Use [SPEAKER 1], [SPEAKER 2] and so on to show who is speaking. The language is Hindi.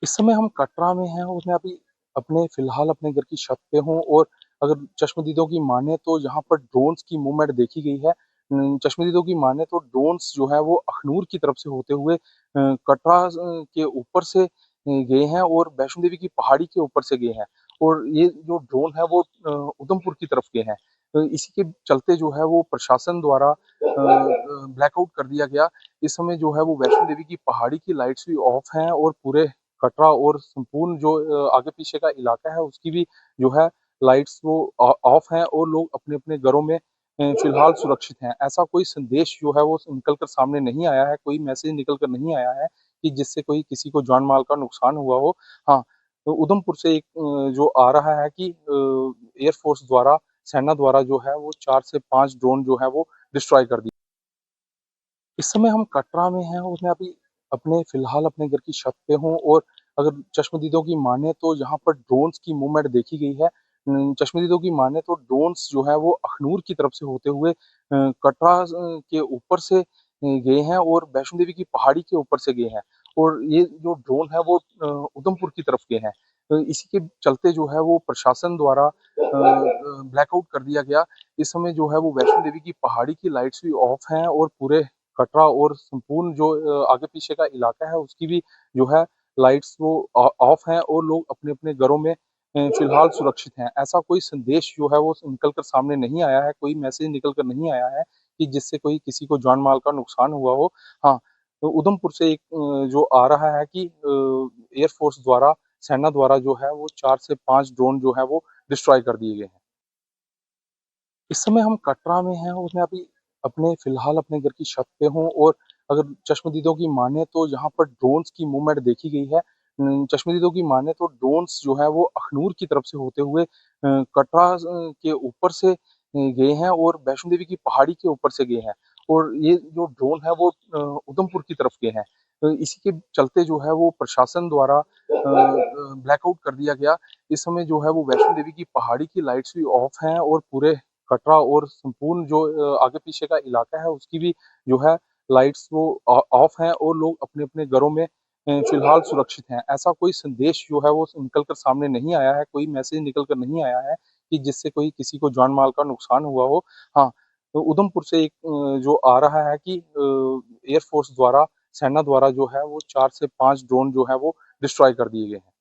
[SPEAKER 1] इस समय हम कटरा में हैं और मैं अभी अपने फ़िलहाल अपने घर की छत पे हूँ और अगर चश्मदीदों की माने तो यहाँ पर ड्रोन्स की मूवमेंट देखी गई है। चश्मदीदों की माने तो ड्रोन्स जो है वो अखनूर की तरफ से होते हुए कटरा के ऊपर से गए हैं और वैष्णो देवी की पहाड़ी के ऊपर से गए हैं और ये जो ड्रोन है वो उधमपुर की तरफ गए हैं। इसी के चलते जो है वो प्रशासन द्वारा ब्लैकआउट कर दिया गया। इस समय जो है वो वैष्णो देवी की पहाड़ी की लाइट्स भी ऑफ हैं और पूरे कटरा और संपूर्ण जो आगे पीछे का इलाका है उसकी भी जो है लाइट्स वो ऑफ हैं और लोग अपने अपने घरों में फिलहाल सुरक्षित हैं। ऐसा कोई संदेश जो है वो निकल कर सामने नहीं आया है, कोई मैसेज निकल कर नहीं आया है कि जिससे कोई किसी को जान माल का नुकसान हुआ हो। हाँ, तो उधमपुर से एक जो आ रहा है कि एयरफोर्स द्वारा, सेना द्वारा जो है वो 4 से 5 ड्रोन जो है वो डिस्ट्रॉय कर दिए। इस समय हम कटरा में हैं और मैं अभी अपने फ़िलहाल अपने घर की छत पे हूँ और अगर चश्मदीदों की माने तो यहाँ पर ड्रोन्स की मूवमेंट देखी गई है। चश्मदीदों की माने तो ड्रोन्स जो है वो अखनूर की तरफ से होते हुए कटरा के ऊपर से गए हैं और वैष्णो देवी की पहाड़ी के ऊपर से गए हैं और ये जो ड्रोन है वो उधमपुर की तरफ गए हैं। इसी के चलते जो है वो प्रशासन द्वारा ब्लैकआउट कर दिया गया। इस समय जो है वो वैष्णो देवी की पहाड़ी की लाइट्स भी ऑफ हैं और पूरे कटरा और संपूर्ण जो आगे पीछे का इलाका है उसकी भी जो है लाइट्स वो ऑफ हैं और लोग अपने अपने घरों में फिलहाल सुरक्षित हैं। ऐसा कोई संदेश जो है वो निकल कर सामने नहीं आया है, कोई मैसेज निकल कर नहीं आया है कि जिससे कोई किसी को जान माल का नुकसान हुआ हो। हाँ, तो उधमपुर से एक जो आ रहा है कि एयरफोर्स द्वारा, सेना द्वारा जो है वो 4 से 5 ड्रोन जो है वो डिस्ट्रॉय कर दिए गए हैं। इस समय हम कटरा में हैं और मैं अभी अपने फ़िलहाल अपने घर की छत पे हूँ और अगर चश्मदीदों की माने तो यहाँ पर ड्रोन्स की मूवमेंट देखी गई है। चश्मदीदों की माने तो ड्रोन्स जो है वो अखनूर की तरफ से होते हुए कटरा के ऊपर से गए हैं और वैष्णो देवी की पहाड़ी के ऊपर से गए हैं और ये जो ड्रोन है वो उधमपुर की तरफ गए हैं। इसी के चलते जो है वो प्रशासन द्वारा ब्लैकआउट कर दिया गया। इस समय जो है वो वैष्णो देवी की पहाड़ी की लाइट्स भी ऑफ हैं और पूरे कटरा और संपूर्ण जो आगे पीछे का इलाका है उसकी भी जो है लाइट्स वो ऑफ हैं और लोग अपने अपने घरों में फिलहाल सुरक्षित हैं। ऐसा कोई संदेश जो है वो निकल कर सामने नहीं आया है, कोई मैसेज निकल कर नहीं आया है कि जिससे कोई किसी को जान माल का नुकसान हुआ हो। हाँ, तो उधमपुर से एक जो आ रहा है कि एयरफोर्स द्वारा, सेना द्वारा जो है वो 4 से 5 ड्रोन जो है वो डिस्ट्रॉय कर दिए गए हैं।